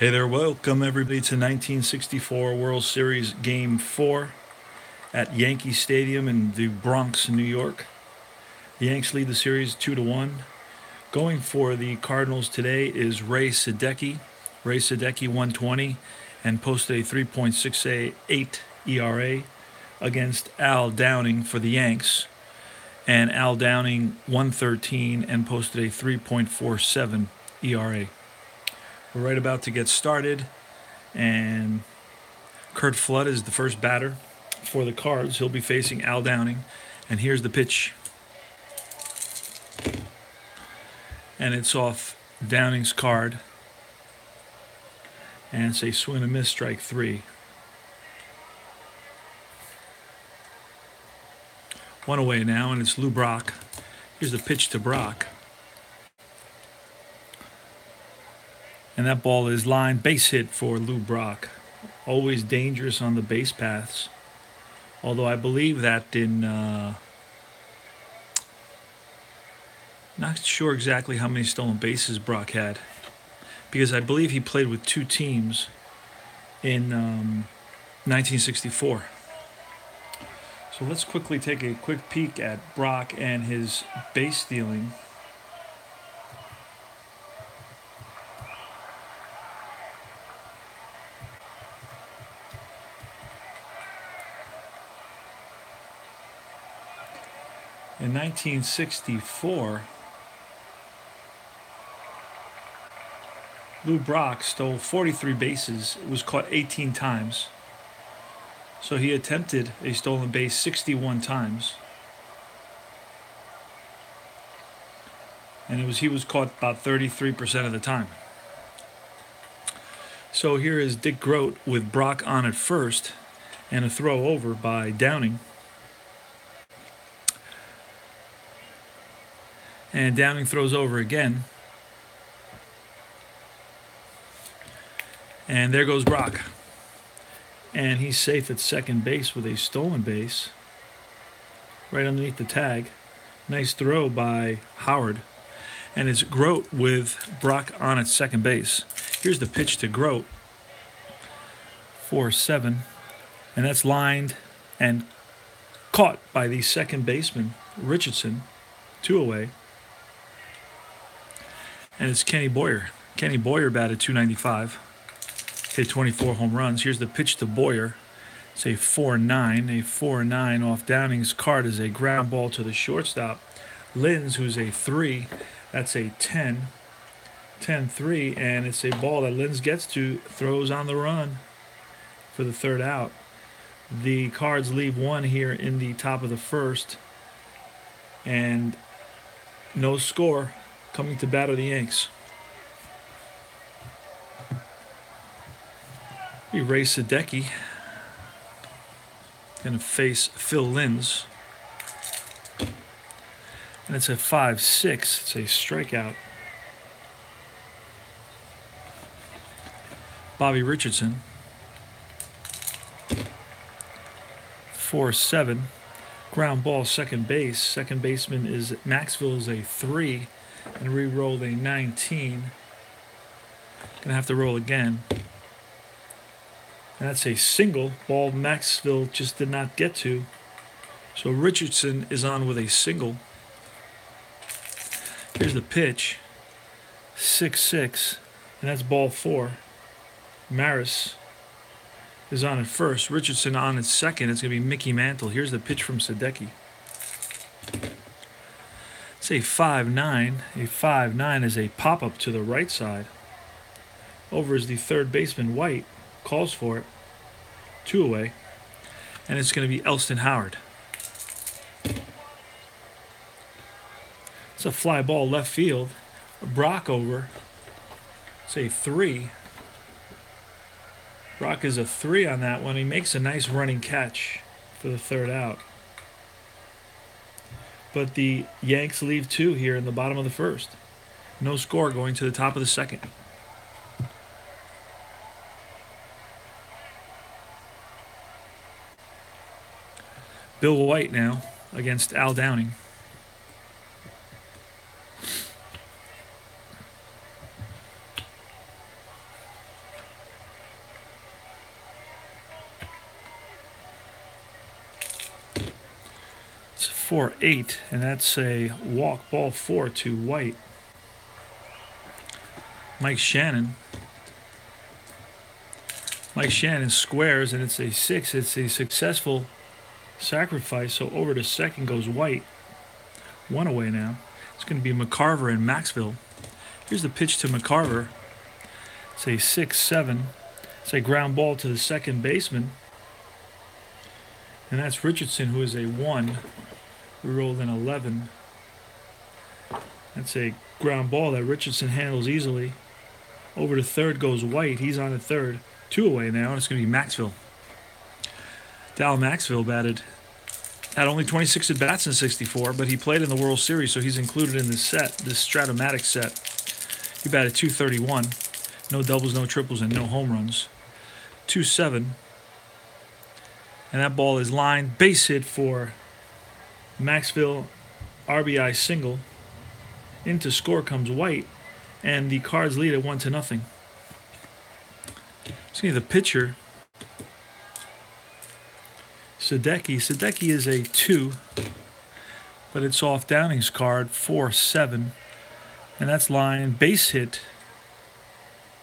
Hey there, welcome everybody to 1964 World Series Game 4 at Yankee Stadium in the Bronx, New York. The Yanks lead the series 2-1. Going for the Cardinals today is Ray Sadecki. Ray Sadecki 120 and posted a 3.68 ERA against Al Downing for the Yanks. And Al Downing 113 and posted a 3.47 ERA. We're right about to get started, and Kurt Flood is the first batter for the Cards. He'll be facing Al Downing, and here's the pitch. And it's off Downing's card, and it's a swing and a miss, strike three. One away now, and it's Lou Brock. Here's the pitch to Brock. And that ball is lined, base hit for Lou Brock. Always dangerous on the base paths. Although I believe that not sure exactly how many stolen bases Brock had, because I believe he played with two teams in 1964. So let's quickly take a quick peek at Brock and his base stealing. In 1964, Lou Brock stole 43 bases, was caught 18 times. So he attempted a stolen base 61 times. And he was caught about 33% of the time. So here is Dick Grote with Brock on at first, and a throw over by Downing. And Downing throws over again. And there goes Brock. And he's safe at second base with a stolen base right underneath the tag. Nice throw by Howard. And it's Grote with Brock on at second base. Here's the pitch to Grote. 4-7. And that's lined and caught by the second baseman, Richardson. 2 away. And it's Kenny Boyer. Kenny Boyer batted .295. Hit 24 home runs. Here's the pitch to Boyer. It's a 4-9. A 4-9 off Downing's card is a ground ball to the shortstop. Linz, who's a 3. That's a 10. 10-3. And it's a ball that Linz gets to, throws on the run for the third out. The Cards leave one here in the top of the first. And no score. Coming to bat are the Yanks. Ray Sadecki going to face Phil Linz. And it's a 5-6. It's a strikeout. Bobby Richardson. 4-7. Ground ball, second base. Second baseman is Maxville is a 3. And re-rolled a 19. Gonna have to roll again. And that's a single. Ball Maxville just did not get to. So Richardson is on with a single. Here's the pitch. 6-6. And that's ball 4. Maris is on at first. Richardson on at second. It's going to be Mickey Mantle. Here's the pitch from Sadecki. It's a 5-9. A 5-9 is a pop-up to the right side. Over is the third baseman, White. Calls for it. 2 away. And it's going to be Elston Howard. It's a fly ball left field. Brock over. It's a 3. Brock is a 3 on that one. He makes a nice running catch for the third out. But the Yanks leave 2 here in the bottom of the first. No score going to the top of the second. Bill White now against Al Downing. 4-8, and that's a walk, ball 4 to White. Mike Shannon squares, and it's a 6. It's a successful sacrifice, so over to second goes White. 1 away now. It's going to be McCarver and Maxville. Here's the pitch to McCarver. It's a 6-7. It's a ground ball to the second baseman. And that's Richardson, who is a 1. We rolled an 11. That's a ground ball that Richardson handles easily. Over to third goes White. He's on at third. 2 away now, and it's going to be Maxville. Dal Maxville had only 26 at-bats in '64, but he played in the World Series, so he's included in this set, this Stratomatic set. He batted .231. No doubles, no triples, and no home runs. 2-7. And that ball is lined. Base hit for Maxville. RBI single. Into score comes White, and the Cards lead at 1-0. See the pitcher, Sadecki. Sadecki is a 2, but it's off Downing's card, 4-7, and that's line. Base hit.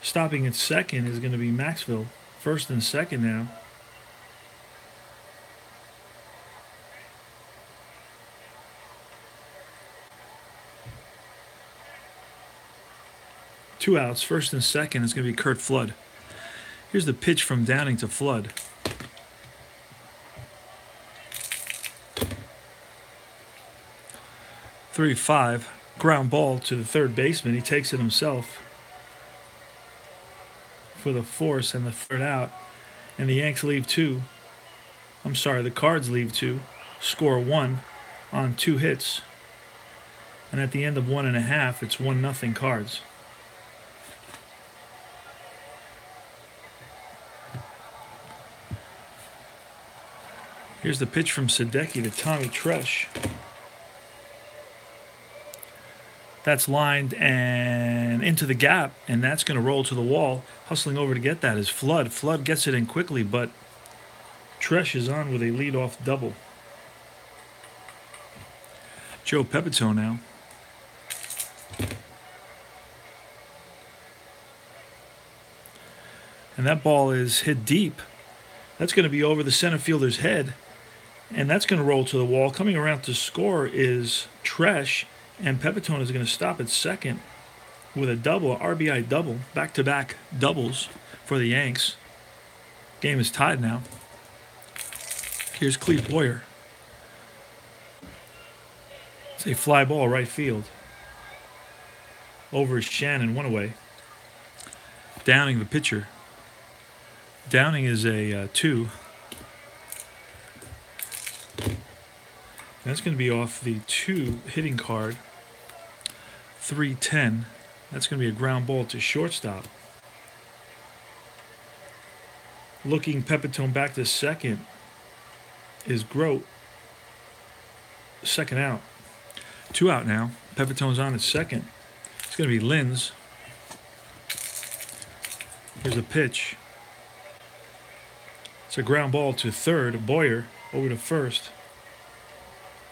Stopping at second is going to be Maxville. First and second now. Two outs, first and second is going to be Kurt Flood. Here's the pitch from Downing to Flood. .3-5, ground ball to the third baseman. He takes it himself for the force and the third out. And the Yanks leave 2. I'm sorry, the Cards leave 2. Score 1 on 2 hits. And at the end of 1.5, it's 1-0 Cards. Here's the pitch from Sadecki to Tommy Tresh. That's lined and into the gap, and that's going to roll to the wall. Hustling over to get that is Flood. Flood gets it in quickly, but Tresh is on with a leadoff double. Joe Pepito now. And that ball is hit deep. That's going to be over the center fielder's head. And that's going to roll to the wall. Coming around to score is Tresh, and Pepitone is going to stop at second with a double, RBI double, back-to-back doubles for the Yanks. Game is tied now. Here's Cleve Boyer. It's a fly ball right field. Over is Shannon, 1 away. Downing, the pitcher. Downing is a 2. That's going to be off the 2 hitting card. 3-10. That's going to be a ground ball to shortstop. Looking Pepitone back to second is Grote. Second out. 2 out now. Pepitone's on at second. It's going to be Linz. Here's a pitch. It's a ground ball to third. Boyer over to first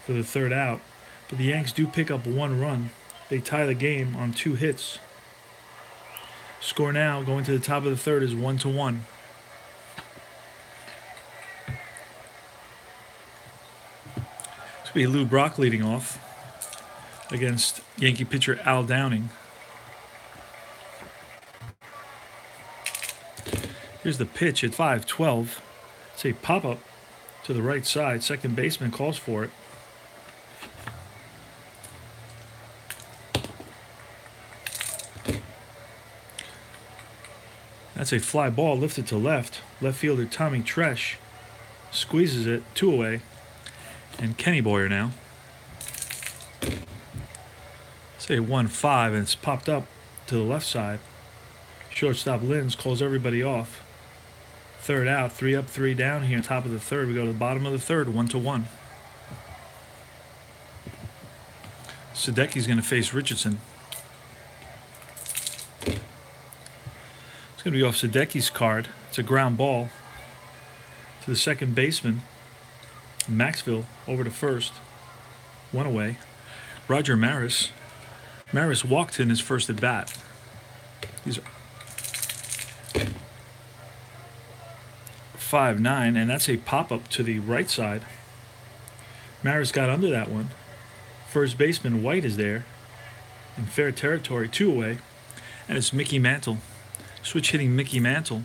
for the third out. But the Yanks do pick up 1 run. They tie the game on 2 hits. Score now, going to the top of the third, is 1-1. It's going to be Lou Brock leading off against Yankee pitcher Al Downing. Here's the pitch at 5-12. It's a pop-up to the right side. Second baseman calls for it. That's a fly ball lifted to left. Left fielder Tommy Tresh squeezes it, 2 away. And Kenny Boyer now. It's a 1-5, and it's popped up to the left side. Shortstop Linz calls everybody off. Third out, 3 up, 3 down here. Top of the third. We go to the bottom of the third, 1-1. Sadecki's going to face Richardson. It's going to be off Sadecki's card. It's a ground ball to the second baseman. Maxville over to first. one away. Roger Maris. Maris walked in his first at bat. He's 5'9", and that's a pop-up to the right side. Maris got under that one. First baseman White is there in fair territory, 2 away, and it's Mickey Mantle. Switch hitting Mickey Mantle.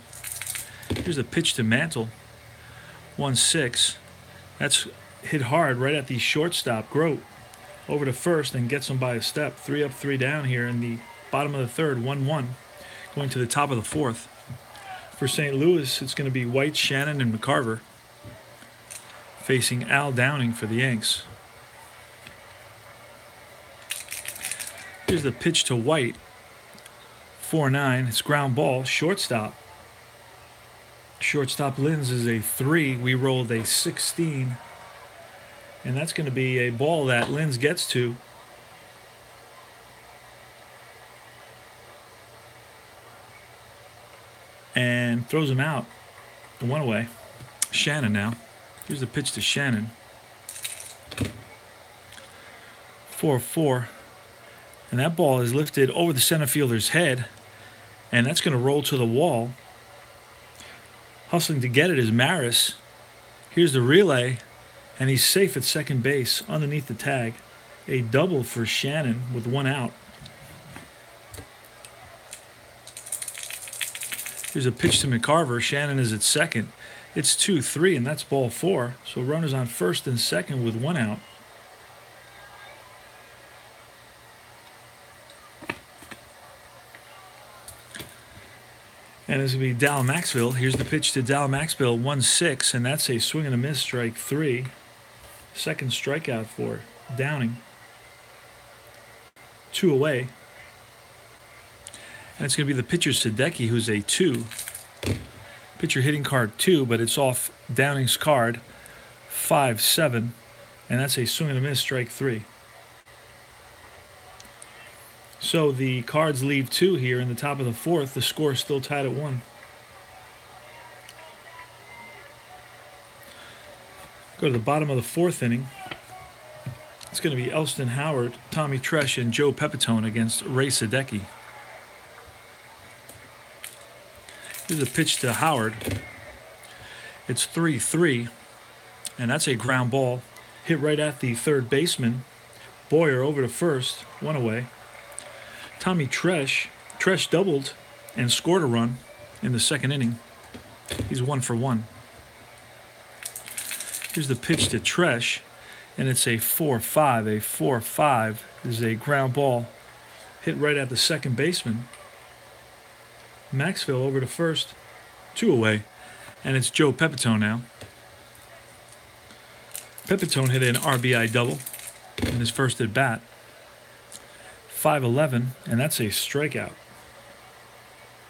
Here's a pitch to Mantle. 1-6. That's hit hard right at the shortstop, Grote. Over to first and gets him by a step. 3 up, 3 down here in the bottom of the third, 1-1. Going to the top of the fourth. For St. Louis, it's going to be White, Shannon, and McCarver facing Al Downing for the Yanks. Here's the pitch to White. 4-9. It's ground ball. Shortstop. Shortstop Linz is a 3. We rolled a 16. And that's going to be a ball that Linz gets to. And throws him out. The 1 away. Shannon now. Here's the pitch to Shannon. 4-4. And that ball is lifted over the center fielder's head. And that's going to roll to the wall. Hustling to get it is Maris. Here's the relay. And he's safe at second base underneath the tag. A double for Shannon with 1 out. Here's a pitch to McCarver. Shannon is at second. It's 2-3, and that's ball 4. So runners on first and second with 1 out. And this will be Dal Maxwell. Here's the pitch to Dal Maxwell, 1-6, and that's a swing and a miss, strike 3. Second strikeout for Downing. 2 away. And it's going to be the pitcher Sadecki, who's a 2. Pitcher hitting card 2, but it's off Downing's card, 5-7, and that's a swing and a miss, strike 3. So the Cards leave 2 here in the top of the fourth. The score is still tied at 1. Go to the bottom of the fourth inning. It's going to be Elston Howard, Tommy Tresh, and Joe Pepitone against Ray Sadecki. Here's a pitch to Howard. It's 3-3, and that's a ground ball. Hit right at the third baseman. Boyer over to first, 1 away. Tommy Tresh doubled and scored a run in the second inning. He's 1 for 1. Here's the pitch to Tresh, and it's a 4-5. A 4-5 is a ground ball hit right at the second baseman. Maxwell over to first, 2 away, and it's Joe Pepitone now. Pepitone hit an RBI double in his first at bat. 5-11, and that's a strikeout.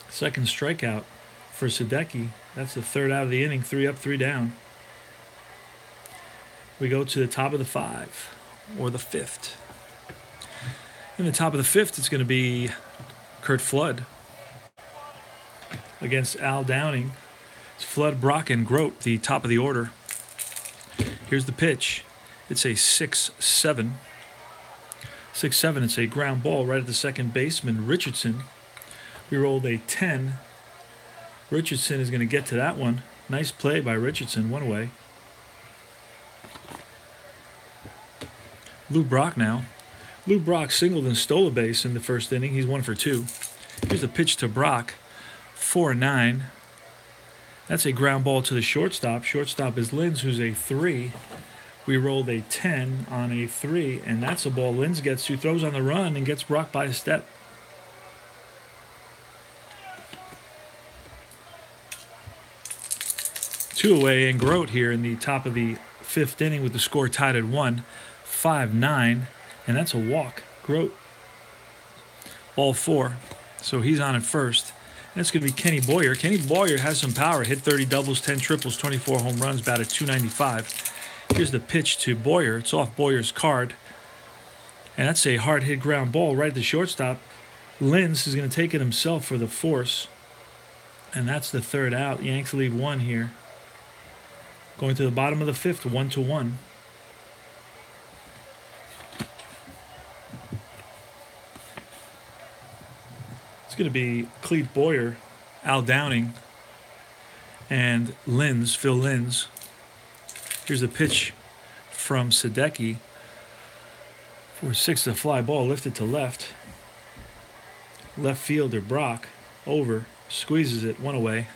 Second strikeout for Sadecki. That's the third out of the inning, 3 up, 3 down. We go to the top of the 5, or the 5th. In the top of the 5th, it's going to be Kurt Flood against Al Downing. It's Flood, Brock, and Grote, the top of the order. Here's the pitch. It's a 6-7. 6-7, it's a ground ball right at the second baseman, Richardson. We rolled a 10. Richardson is going to get to that one. Nice play by Richardson, 1 away. Lou Brock now. Lou Brock singled and stole a base in the first inning. He's 1 for 2. Here's the pitch to Brock, 4-9. That's a ground ball to the shortstop. Shortstop is Linz, who's a 3. We rolled a 10 on a 3, and that's a ball Linz gets to, throws on the run, and gets Brock by a step. Two away, and Grote here in the top of the 5th inning with the score tied at 1. 5-9, and that's a walk. Grote. Ball 4, so he's on at first. And it's going to be Kenny Boyer. Kenny Boyer has some power. Hit 30 doubles, 10 triples, 24 home runs, batted .295. Here's the pitch to Boyer. It's off Boyer's card. And that's a hard hit ground ball right at the shortstop. Linz is going to take it himself for the force. And that's the third out. Yanks leave 1 here. Going to the bottom of the 5th, 1-1. It's going to be Clete Boyer, Al Downing, and Phil Linz. Here's a pitch from Sadecki for 6, a fly ball lifted to left. Left fielder Brock over, squeezes it, one away.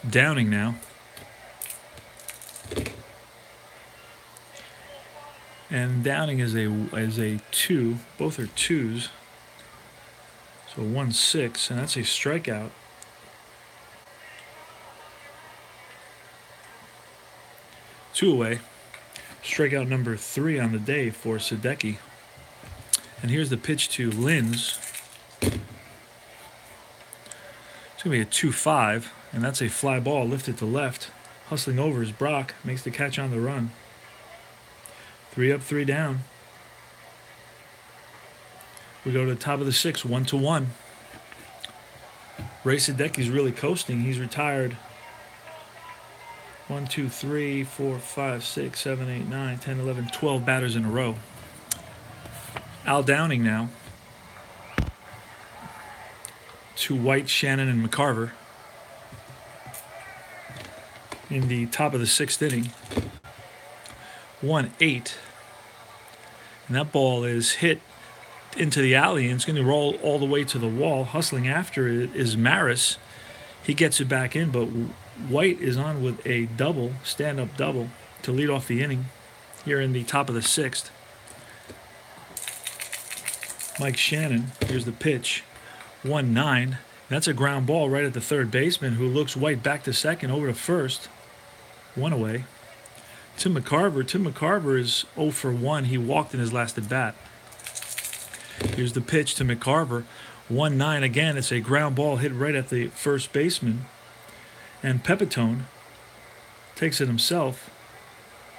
Downing now. And Downing is a 2. Both are 2s. So 1-6, and that's a strikeout. Two away. Strikeout number 3 on the day for Sadecki. And here's the pitch to Linz. It's going to be a 2-5, and that's a fly ball lifted to left. Hustling over is Brock, makes the catch on the run. 3 up, 3 down. We go to the top of the 6th, 1-1. Ray Sadecki's really coasting. He's retired 1, 2, 3, 4, 5, 6, 7, 8, 9, 10, 11, 12 batters in a row. Al Downing now to White, Shannon, and McCarver in the top of the 6th inning. 1-8. And that ball is hit into the alley, and it's going to roll all the way to the wall. Hustling after it is Maris. He gets it back in, but White is on with a double, stand-up double, to lead off the inning here in the top of the 6th. Mike Shannon, here's the pitch, 1-9. That's a ground ball right at the third baseman, who looks White back to second, over to first. 1 away. Tim McCarver is 0 for 1. He walked in his last at bat. Here's the pitch to McCarver, 1-9. Again, it's a ground ball hit right at the first baseman. And Pepitone takes it himself.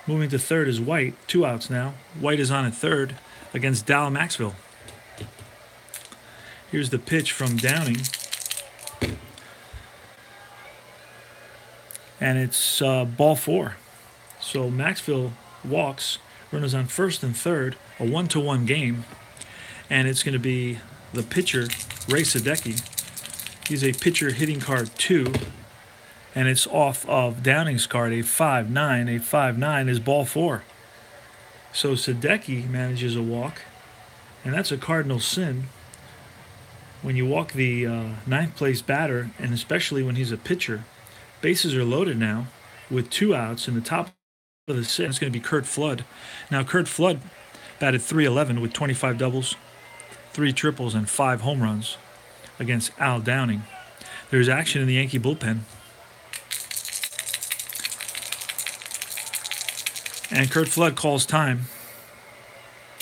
Moving to third is White. 2 outs now. White is on at third against Dal Maxville. Here's the pitch from Downing. And it's ball 4. So Maxville walks. Runners on first and third. A 1-1 game. And it's going to be the pitcher, Ray Sadecki. He's a pitcher hitting card 2. And it's off of Downing's card, a 5-9. A 5-9 is ball 4. So Sadecki manages a walk. And that's a cardinal sin. When you walk the 9th place batter, and especially when he's a pitcher, bases are loaded now with 2 outs in the top of the 6th. It's going to be Curt Flood. Now, Curt Flood batted .311 with 25 doubles, 3 triples, and 5 home runs against Al Downing. There's action in the Yankee bullpen. And Curt Flood calls time,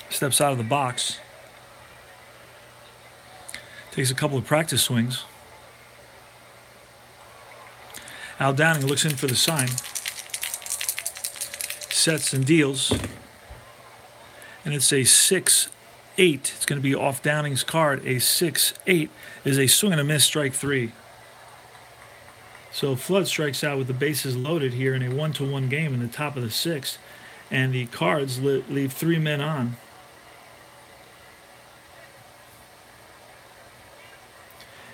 steps out of the box, takes a couple of practice swings. Al Downing looks in for the sign, sets and deals, and it's a 6-8. It's going to be off Downing's card. A 6-8 is a swing and a miss, strike 3. So Flood strikes out with the bases loaded here in a 1-1 game in the top of the 6th, and the Cards leave 3 men on.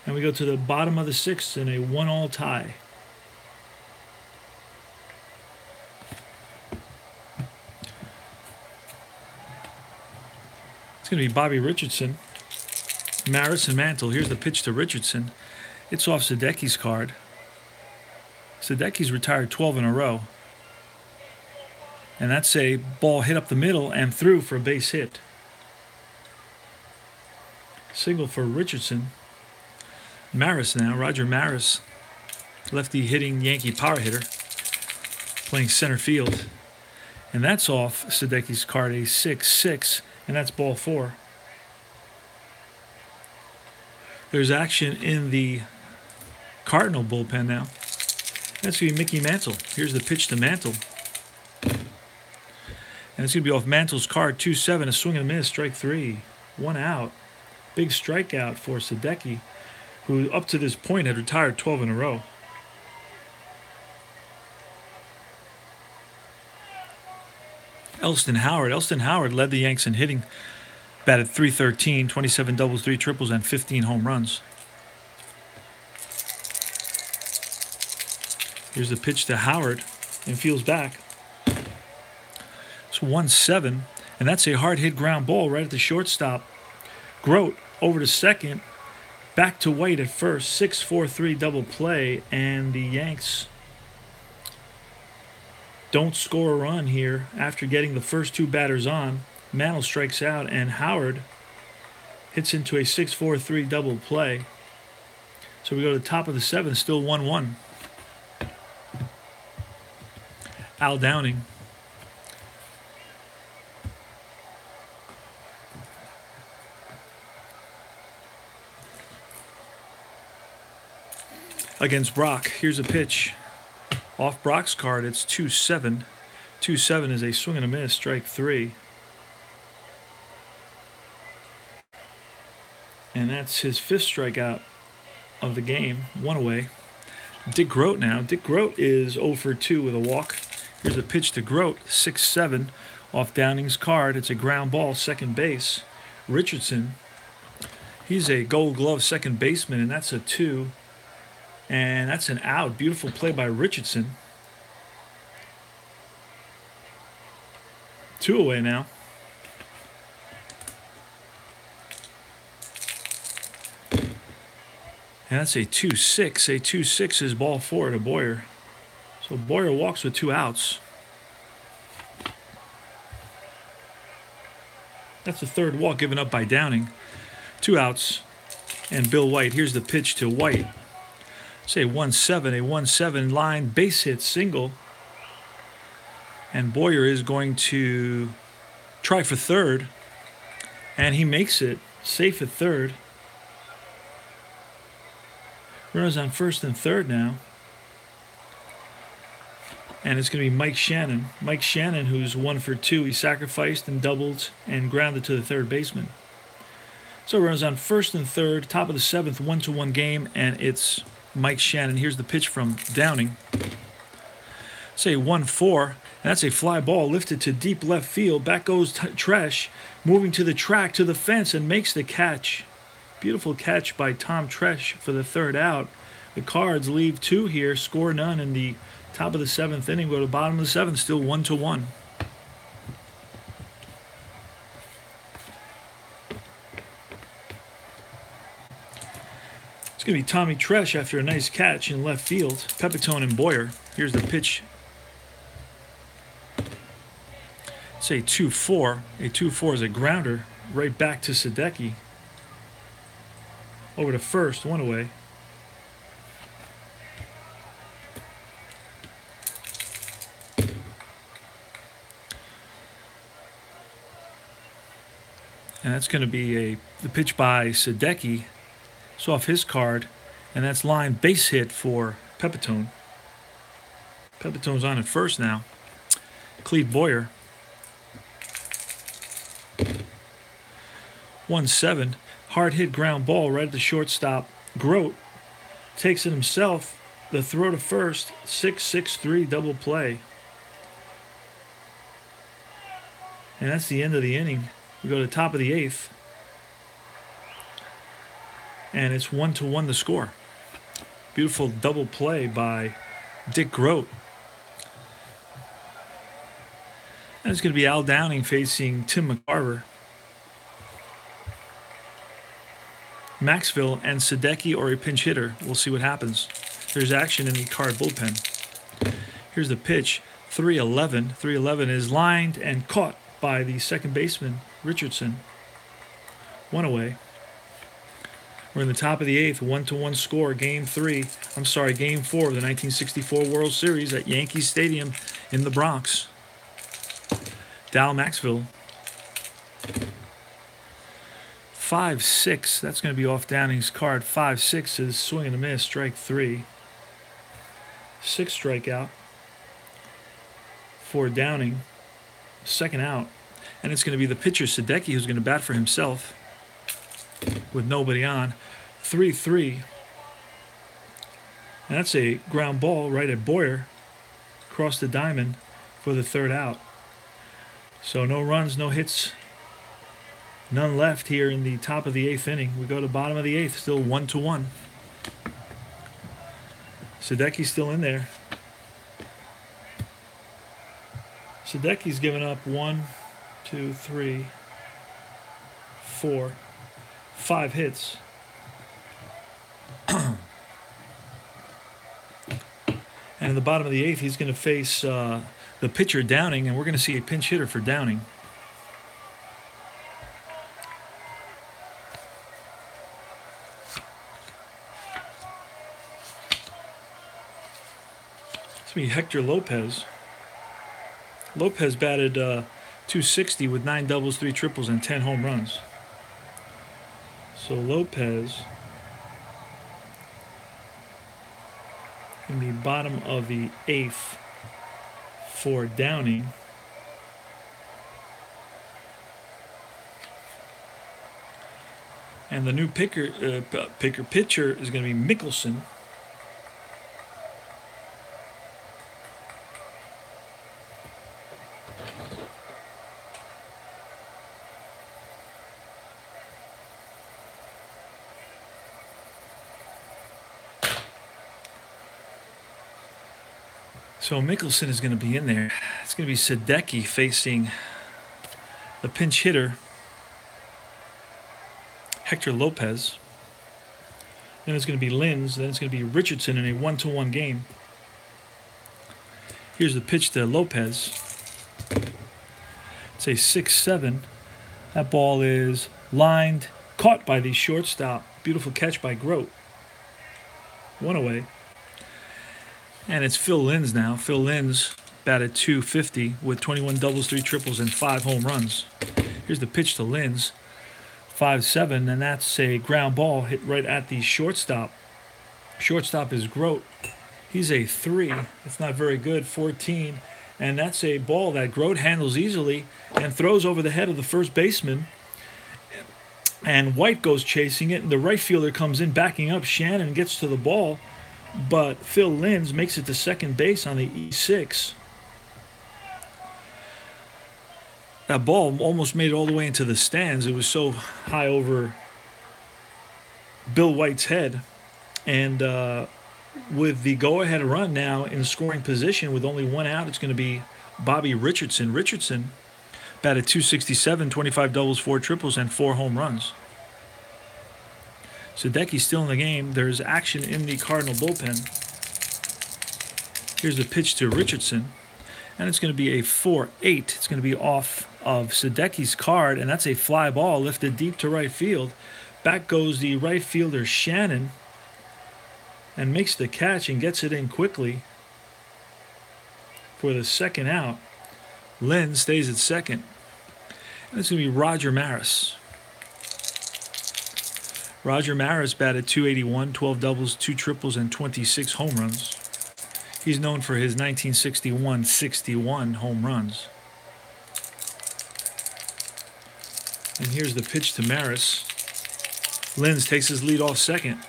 And we go to the bottom of the 6th in a 1-1 tie. It's going to be Bobby Richardson, Maris, and Mantle. Here's the pitch to Richardson. It's off Sadecki's card. Sadecki's retired 12 in a row. And that's a ball hit up the middle and through for a base hit. Single for Richardson. Maris now, Roger Maris, lefty hitting Yankee power hitter, playing center field. And that's off Sadecki's card, a 6-6, and that's ball 4. There's action in the Cardinal bullpen now. That's going to be Mickey Mantle. Here's the pitch to Mantle. And it's going to be off Mantle's card, 2-7, a swing and a miss, strike 3. 1 out. Big strikeout for Sadecki, who up to this point had retired 12 in a row. Elston Howard led the Yanks in hitting, batted .313, 27 doubles, 3 triples, and 15 home runs. Here's the pitch to Howard, and feels back. It's 1-7, and that's a hard hit ground ball right at the shortstop. Grote over to second, back to White at first. 6-4-3 double play, and the Yanks don't score a run here after getting the first two batters on. Mantle strikes out, and Howard hits into a 6-4-3 double play. So we go to the top of the seventh, still 1-1. Al Downing. Against Brock. Here's a pitch. Off Brock's card, it's 2-7. 2-7 is a swing and a miss, strike three. And that's his fifth strikeout of the game, one away. Dick Grote now. Dick Grote is 0 for 2 with a walk. Here's a pitch to Grote, 6-7 off Downing's card. It's a ground ball, second base. Richardson, he's a Gold Glove second baseman, and that's a 2. And that's an out. Beautiful play by Richardson. 2 away now. And that's a 2-6. A 2-6 is ball four to Boyer. So Boyer walks with 2 outs. That's the third walk given up by Downing. 2 outs. And Bill White. Here's the pitch to White. Say 1-7, a 1-7 line base hit single. And Boyer is going to try for third. And he makes it. Safe at third. Runners on first and third now. And it's going to be Mike Shannon. Mike Shannon, who's 1 for 2. He sacrificed and doubled and grounded to the third baseman. So runners on first and third, top of the seventh, 1-1 game, and it's Mike Shannon. Here's the pitch from Downing. Say 1-4, and that's a fly ball lifted to deep left field. Back goes Tresh, moving to the track, to the fence, and makes the catch. Beautiful catch by Tom Tresh for the third out. The Cards leave 2 here, score none in the top of the seventh inning. Go to the bottom of the seventh, still 1-1. It's going to be Tommy Tresh after a nice catch in left field. Pepitone and Boyer. Here's the pitch. It's a 2-4. A 2-4 is a grounder right back to Sadecki. Over to first, 1 away. And that's going to be the pitch by Sadecki. It's off his card, and that's line base hit for Pepitone. Pepitone's on at first now. Cleve Boyer. 1-7. Hard hit ground ball right at the shortstop. Grote takes it himself. The throw to first. 6-6-3 double play. And that's the end of the inning. We go to the top of the eighth. And it's 1-1 the score. Beautiful double play by Dick Grote. And it's going to be Al Downing facing Tim McCarver. Maxville and Sadecki or a pinch hitter. We'll see what happens. There's action in the Card bullpen. Here's the pitch. 3-11. 3-11 is lined and caught by the second baseman, Richardson. 1 away. We're in the top of the eighth, 1-1 score. Game 4 of the 1964 World Series at Yankee Stadium in the Bronx. Dal Maxville. 5-6, that's going to be off Downing's card. 5-6 is swing and a miss, strike 3. 6 strikeout for Downing. Second out. And it's going to be the pitcher, Sadecki, who's going to bat for himself with nobody on. 3-3. And that's a ground ball right at Boyer. Across the diamond for the third out. So no runs, no hits. None left here in the top of the eighth inning. We go to the bottom of the eighth, still 1-1. Sadecki's still in there. Sadecki's given up 1, 2, 3, 4, 5 hits. And in the bottom of the 8th, he's going to face the pitcher Downing, and we're going to see a pinch hitter for Downing. It's going to be Hector Lopez. Lopez batted 260 with 9 doubles, 3 triples, and 10 home runs. So Lopez in the bottom of the 8th for Downing. And the new pitcher is going to be Mickelson. So Mickelson is going to be in there. It's going to be Sadecki facing the pinch hitter, Hector Lopez. Then it's going to be Linz. Then it's going to be Richardson in a 1-1 game. Here's the pitch to Lopez. It's a 6-7. That ball is lined, caught by the shortstop. Beautiful catch by Grote. 1 away. And it's Phil Linz now. Phil Linz batted .250 with 21 doubles, 3 triples, and 5 home runs. Here's the pitch to Linz. 5-7, and that's a ground ball hit right at the shortstop. Shortstop is Grote. He's a 3. It's not very good, 14. And that's a ball that Grote handles easily and throws over the head of the first baseman. And White goes chasing it, and the right fielder comes in backing up. Shannon gets to the ball, but Phil Linz makes it to second base on the E6. That ball almost made it all the way into the stands. It was so high over Bill White's head. And with the go-ahead run now in scoring position with only 1 out, it's going to be Bobby Richardson. Richardson batted .267, 25 doubles, 4 triples, and 4 home runs. Sadecki's still in the game. There's action in the Cardinal bullpen. Here's the pitch to Richardson. And it's going to be a 4-8. It's going to be off of Sadecki's card, and that's a fly ball lifted deep to right field. Back goes the right fielder Shannon and makes the catch and gets it in quickly for the second out. Linz stays at second. And it's going to be Roger Maris. Roger Maris batted .281, 12 doubles, 2 triples, and 26 home runs. He's known for his 1961-61 home runs. And here's the pitch to Maris. Linz takes his lead off second.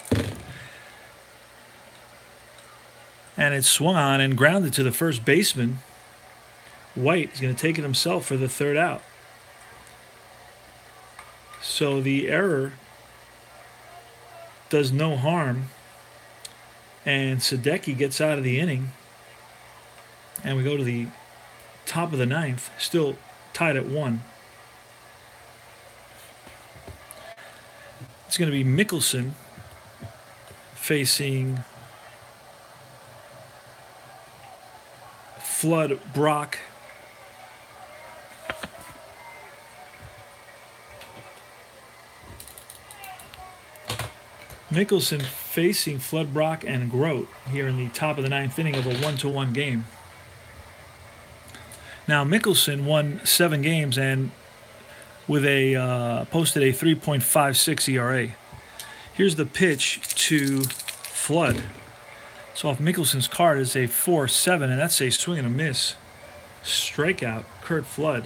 And it's swung on and grounded to the first baseman. White is going to take it himself for the third out. So the error does no harm. And Sadecki gets out of the inning. And we go to the top of the 9th, still tied at 1. It's going to be Mickelson facing Flood Brock. Mickelson facing Flood Brock and Grote here in the top of the 9th inning of a 1-1 game. Now Mickelson won 7 games and with a posted a 3.56 ERA. Here's the pitch to Flood. So off Mickelson's card is a 4-7, and that's a swing and a miss. Strikeout, Curt Flood.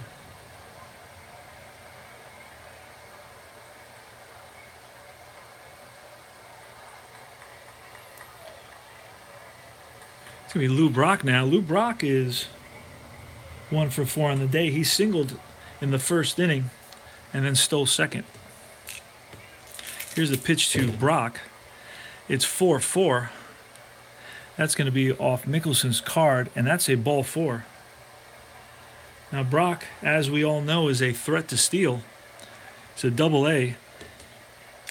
It's going to be Lou Brock now. Lou Brock is 1 for 4 on the day. He singled in the first inning and then stole second. Here's the pitch to Brock. It's 4-4. That's going to be off Mickelson's card, and that's a ball 4. Now Brock, as we all know, is a threat to steal. It's a double A.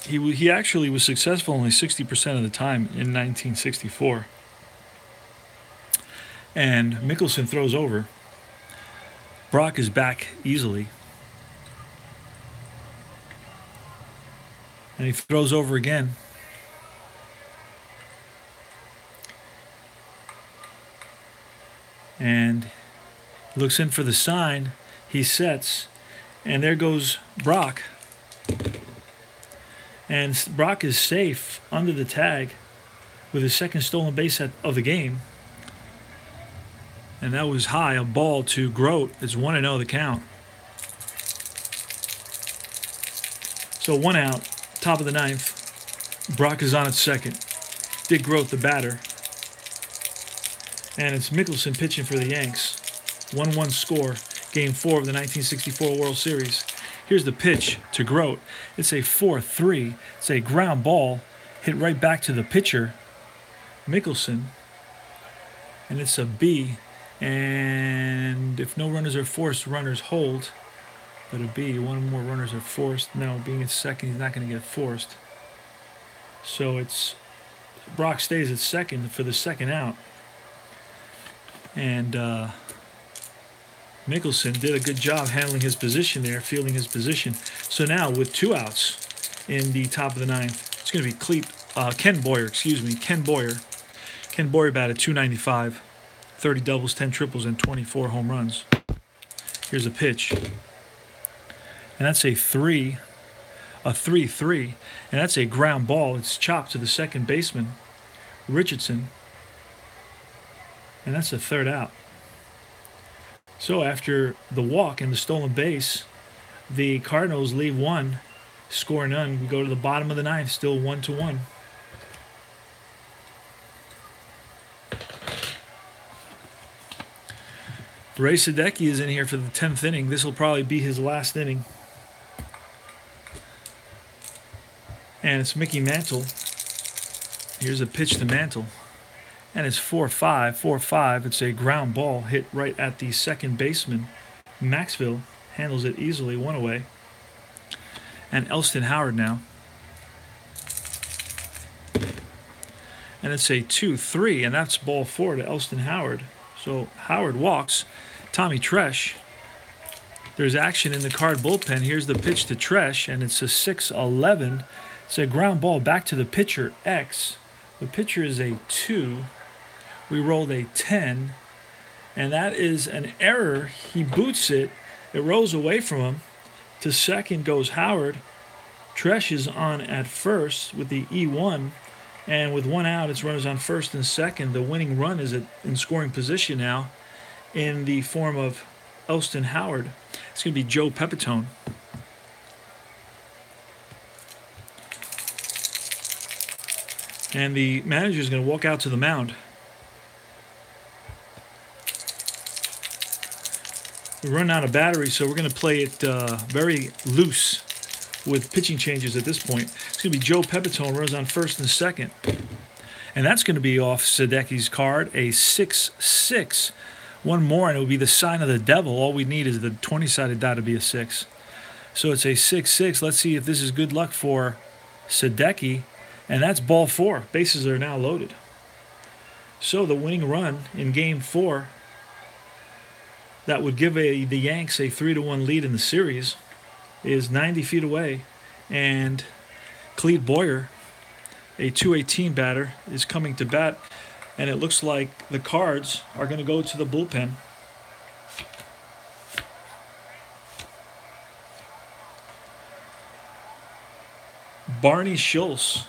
He actually was successful only 60% of the time in 1964. And Mickelson throws over. Brock is back easily. And he throws over again. And looks in for the sign. He sets. And there goes Brock. And Brock is safe under the tag with his second stolen base of the game. And that was high, a ball to Grote. It's 1-0 the count. So 1 out, top of the ninth. Brock is on at second. Dick Grote, the batter. And it's Mickelson pitching for the Yanks. 1-1 score, Game 4 of the 1964 World Series. Here's the pitch to Grote. It's a 4-3. It's a ground ball hit right back to the pitcher, Mickelson. And it's a B. And if no runners are forced, runners hold. But a B, one more runners are forced. No, being at second, he's not going to get forced. So it's Brock stays at second for the second out. And Mickelson did a good job handling his position there, fielding his position. So now with 2 outs in the top of the ninth, it's going to be Ken Boyer. Ken Boyer batted .295, 30 doubles, 10 triples, and 24 home runs. Here's a pitch. And that's a 3-3. And that's a ground ball. It's chopped to the second baseman, Richardson. And that's a third out. So after the walk and the stolen base, the Cardinals leave 1, score none. We go to the bottom of the ninth, still 1-1. Ray Sadecki is in here for the 10th inning. This will probably be his last inning. And it's Mickey Mantle. Here's a pitch to Mantle. And it's 4-5. It's a ground ball hit right at the second baseman. Maxville handles it easily, 1 away. And Elston Howard now. And it's a 2-3, and that's ball 4 to Elston Howard. So Howard walks. Tommy Tresh. There's action in the Card bullpen. Here's the pitch to Tresh, and it's a 6-11. It's a ground ball back to the pitcher, X. The pitcher is a 2. We rolled a 10, and that is an error. He boots it. It rolls away from him. To second goes Howard. Tresh is on at first with the E1, and with 1 out, it's runners on first and second. The winning run is in scoring position now in the form of Elston Howard. It's going to be Joe Pepitone. And the manager is going to walk out to the mound. We run out of battery, so we're going to play it very loose with pitching changes at this point. It's going to be Joe Pepitone, runs on first and second. And that's going to be off Sadecki's card, a 6-6. One more, and it would be the sign of the devil. All we need is the 20-sided die to be a 6. So it's a 6-6. Let's see if this is good luck for Sadecki. And that's ball 4. Bases are now loaded. So the winning run in Game 4, that would give the Yanks a 3-1 lead in the series, is 90 feet away. And Clete Boyer, a .218 batter, is coming to bat. And it looks like the Cards are going to go to the bullpen. Barney Schultz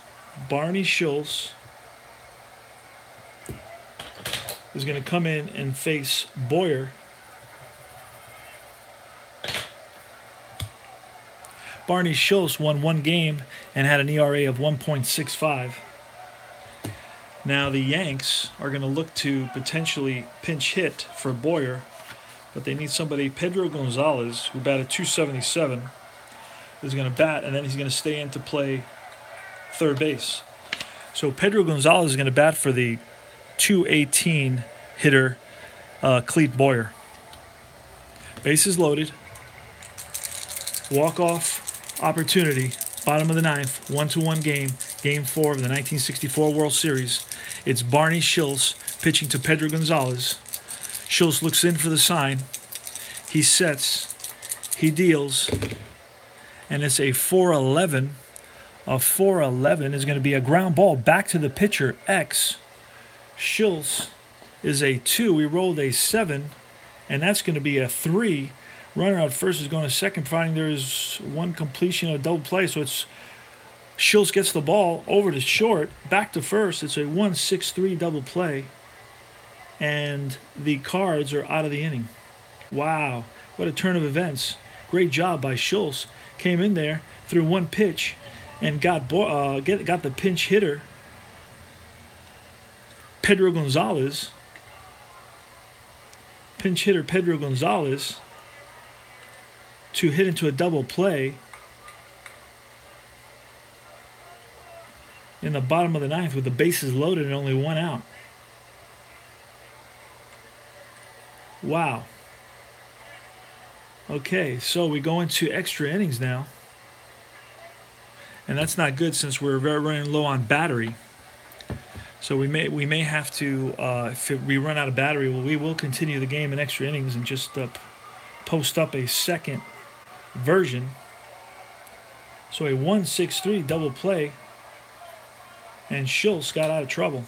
is going to come in and face Boyer. Barney Schultz won 1 game and had an ERA of 1.65. Now the Yanks are going to look to potentially pinch hit for Boyer, but they need somebody. Pedro Gonzalez, who batted .277, is going to bat, and then he's going to stay in to play third base. So Pedro Gonzalez is going to bat for the .218 hitter, Clete Boyer. Bases loaded. Walk-off opportunity. Bottom of the ninth. 1-1 game. Game 4 of the 1964 World Series. It's Barney Schultz pitching to Pedro Gonzalez. Schultz looks in for the sign. He sets. He deals. And it's a 4-11. A 4-11 is going to be a ground ball back to the pitcher, X. Schultz is a 2. We rolled a 7. And that's going to be a 3. Runner out first is going to second, providing there's one completion of a double play. So it's Schultz gets the ball over to short, back to first. It's a 1-6-3 double play. And the Cards are out of the inning. Wow, what a turn of events. Great job by Schultz. Came in there, threw one pitch, and got the pinch hitter, Pedro Gonzalez. Pinch hitter Pedro Gonzalez to hit into a double play in the bottom of the ninth with the bases loaded and only one out. Wow. Okay, so we go into extra innings now. And that's not good since we're running low on battery. So we may have to, if we run out of battery, we will continue the game in extra innings and just post up a second version. So a 1-6-3 double play, and Schultz got out of trouble.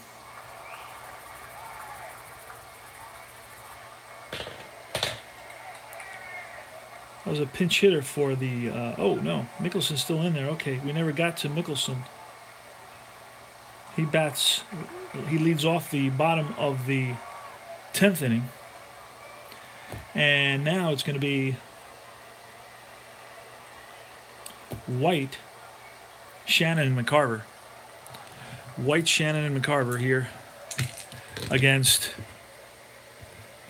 That was a pinch hitter for the, oh no, Mickelson's still in there. Okay, we never got to Mickelson. He leads off the bottom of the 10th inning. And now it's going to be White, Shannon, and McCarver. White, Shannon, and McCarver here against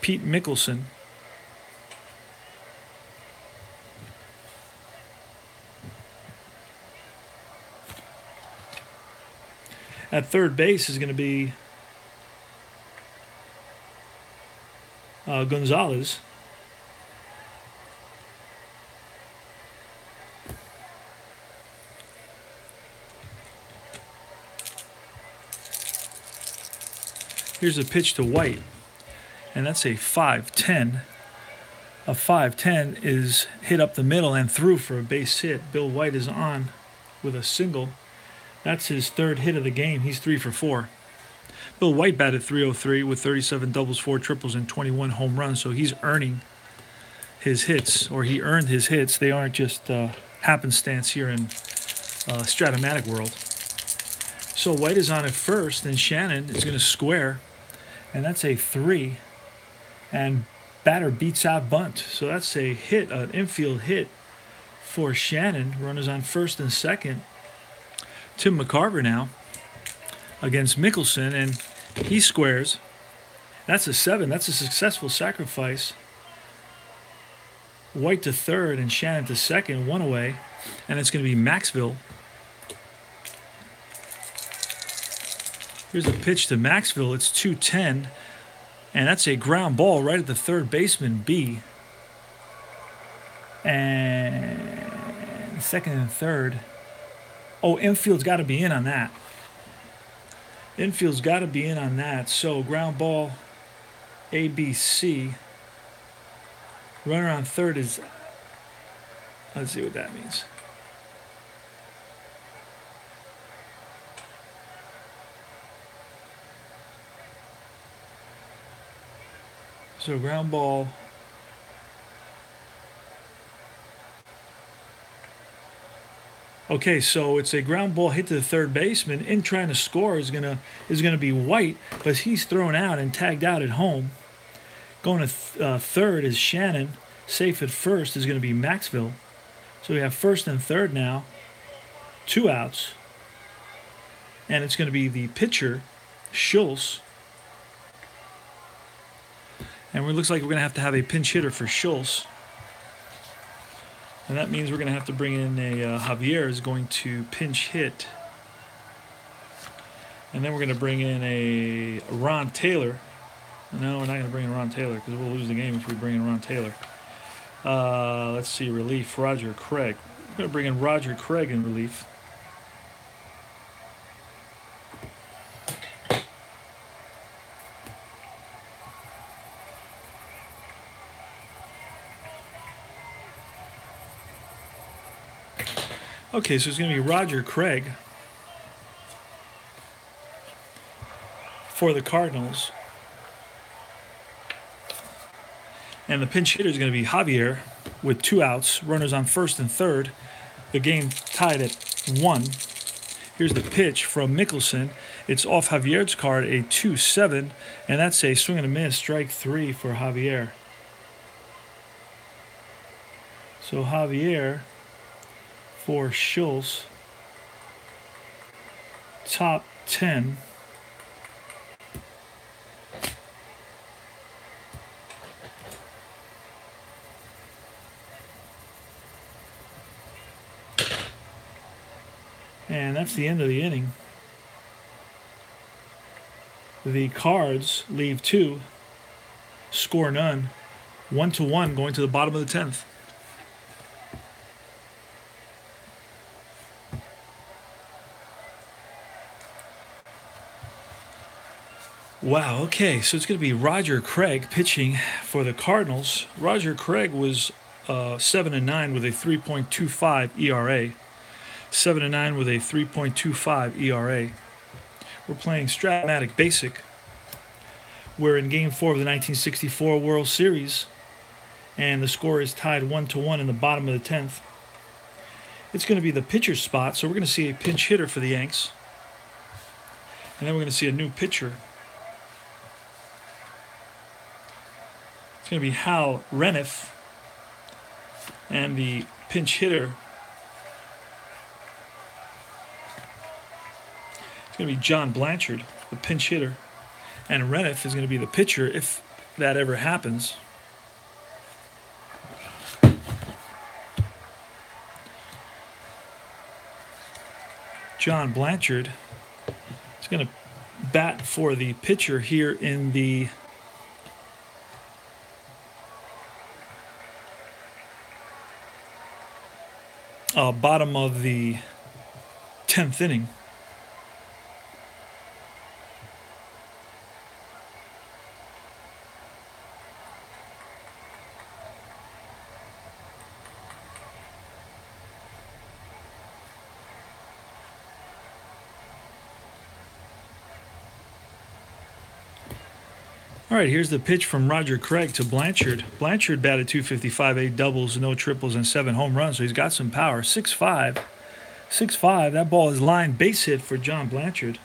Pete Mickelson. At third base is going to be Gonzalez. Here's a pitch to White, and that's a 5-10. A 5-10 is hit up the middle and through for a base hit. Bill White is on with a single. That's his third hit of the game. He's 3 for 4. Bill White batted .303 with 37 doubles, 4 triples, and 21 home runs. So he's earning his hits, or he earned his hits. They aren't just happenstance here in Stratomatic world. So White is on at first, and Shannon is going to square, and that's a 3. And batter beats out bunt. So that's a hit, an infield hit for Shannon. Runners on first and second. Tim McCarver now against Mickelson, and he squares. That's a 7. That's a successful sacrifice. White to third and Shannon to second, 1 away, and it's going to be Maxville. Here's a pitch to Maxville. It's 2-10, and that's a ground ball right at the third baseman, B. And second and third. Oh, infield's got to be in on that. Infield's got to be in on that. So ground ball, ABC. Runner on third is, let's see what that means. So ground ball. Okay, so it's a ground ball hit to the third baseman. In trying to score is gonna be White, but he's thrown out and tagged out at home. Going to third is Shannon. Safe at first is going to be Maxville. So we have first and third now. 2 outs. And it's going to be the pitcher, Schultz. And it looks like we're going to have a pinch hitter for Schultz. And that means we're going to have to bring in a Javier is going to pinch hit. And then we're going to bring in a Ron Taylor. No, we're not going to bring in Ron Taylor because we'll lose the game if we bring in Ron Taylor. Let's see, relief, Roger Craig. I'm going to bring in Roger Craig in relief. Okay, so it's going to be Roger Craig for the Cardinals. And the pinch hitter is going to be Javier with 2 outs, runners on first and third. The game tied at 1. Here's the pitch from Mickelson. It's off Javier's card, a 2-7, and that's a swing and a miss, strike 3 for Javier. So Javier for Schultz, top 10. And that's the end of the inning. The Cards leave 2, score none, 1-1 going to the bottom of the 10th. Wow, okay, so it's going to be Roger Craig pitching for the Cardinals. Roger Craig was 7-9 with a 3.25 ERA. 7-9 with a 3.25 ERA. We're playing Stratomatic Basic. We're in Game 4 of the 1964 World Series, and the score is tied 1-1 in the bottom of the 10th. It's going to be the pitcher's spot, so we're going to see a pinch hitter for the Yanks. And then we're going to see a new pitcher. It's going to be Hal Reniff, and the pinch hitter it's going to be John Blanchard, the pinch hitter, and Reniff is going to be the pitcher if that ever happens. John Blanchard is going to bat for the pitcher here in the bottom of the 10th inning. All right, here's the pitch from Roger Craig to Blanchard. Blanchard batted .255, 8 doubles, no triples, and 7 home runs, so he's got some power. 6'5". 6'5". That ball is lined base hit for John Blanchard.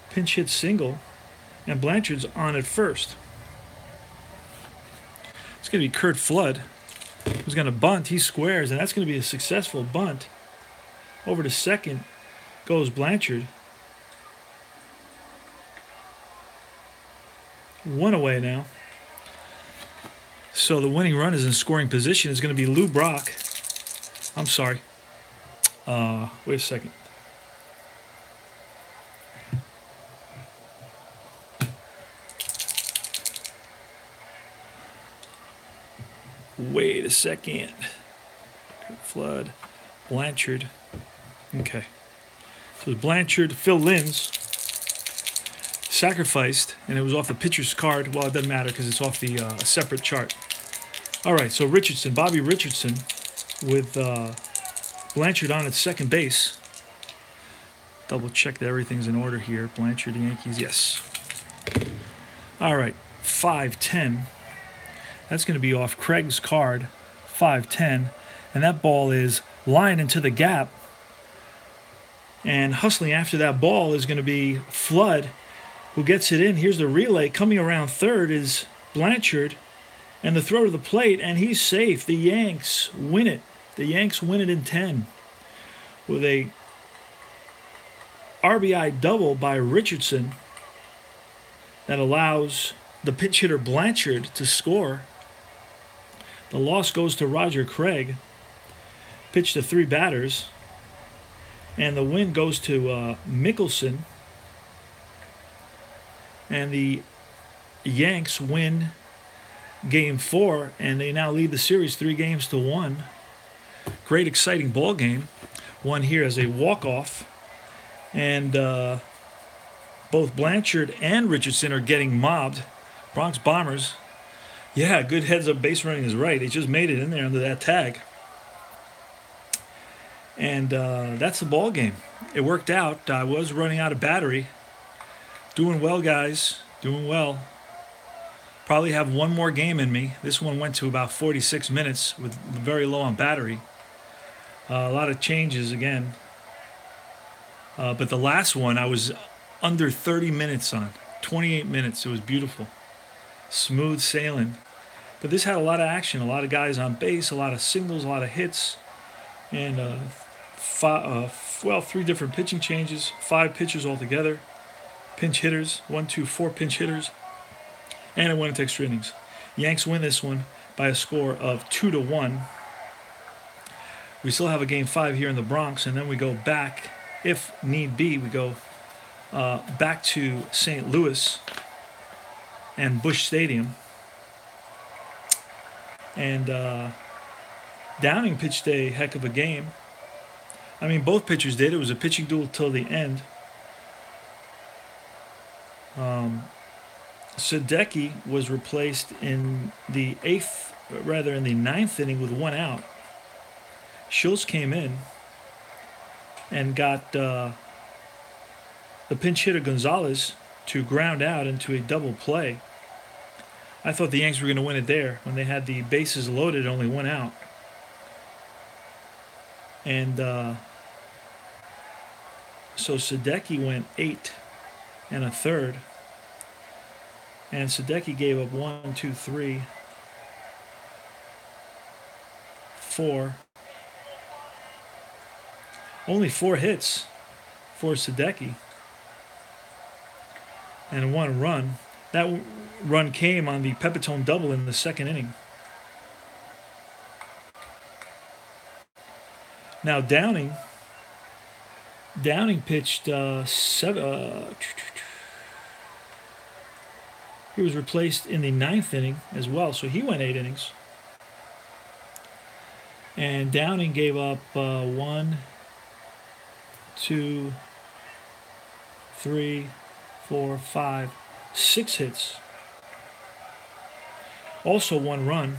Pinch hit single, and Blanchard's on at first. It's going to be Kurt Flood, who's going to bunt. He squares, and that's going to be a successful bunt. Over to second goes Blanchard. 1 away now. So the winning run is in scoring position. It's going to be Lou Brock. I'm sorry. Wait a second. Wait a second. Flood. Blanchard. Okay. So it's Blanchard, Phil Linz. Sacrificed, and it was off the pitcher's card. Well, it doesn't matter because it's off the separate chart. All right, so Richardson, Bobby Richardson, with Blanchard on at second base. Double check that everything's in order here. Blanchard, Yankees, yes. All right, 5-10. That's going to be off Craig's card, 5-10, and that ball is lined into the gap. And hustling after that ball is going to be Flood, who gets it in. Here's the relay. Coming around third is Blanchard, and the throw to the plate, and he's safe. The Yanks win it. The Yanks win it in 10 with a RBI double by Richardson that allows the pinch hitter Blanchard to score. The loss goes to Roger Craig. Pitched to 3 batters. And the win goes to Mickelson. And the Yanks win Game 4, and they now lead the series 3-1. Great, exciting ball game. One here as a walk-off, and both Blanchard and Richardson are getting mobbed. Bronx Bombers. Yeah, good heads-up base running is right. They just made it in there under that tag. And that's the ball game. It worked out. I was running out of battery. Doing well, guys. Doing well. Probably have one more game in me. This one went to about 46 minutes with very low on battery. A lot of changes again. But the last one I was under 30 minutes on. 28 minutes. It was beautiful. Smooth sailing. But this had a lot of action. A lot of guys on base. A lot of singles. A lot of hits. And 3 different pitching changes. 5 pitchers altogether. Pinch hitters. 1, 2, 4 pinch hitters. And it went into extra innings. Yanks win this one by a score of 2-1. We still have a game 5 here in the Bronx, and then we go back, if need be, we go back to St. Louis and Busch Stadium. And Downing pitched a heck of a game. I mean, both pitchers did. It was a pitching duel till the end. Sadecki was replaced in the ninth inning with 1 out. Schultz came in and got the pinch hitter Gonzalez to ground out into a double play. I thought the Yanks were going to win it there when they had the bases loaded, only 1 out. And so Sadecki went 8 1/3. And Sadecki gave up 1, 2, 3, 4. Only 4 hits for Sadecki. And 1 run. That run came on the Pepitone double in the second inning. Now Downing pitched 7. He was replaced in the 9th inning as well, so he went 8 innings. And Downing gave up 1, 2, 3, 4, 5, 6 hits. Also 1 run.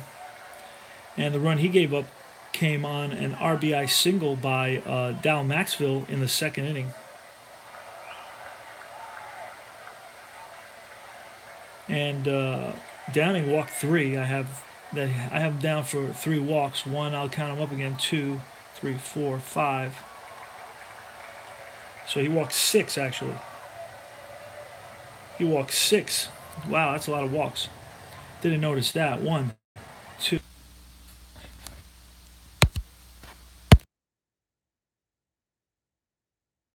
And the run he gave up came on an RBI single by Dal Maxville in the second inning. And Downing walked 3. I have down for 3 walks. 1, I'll count them up again. 2, 3, 4, 5. So he walked 6 actually. He walked 6. Wow, that's a lot of walks. Didn't notice that. 1, 2.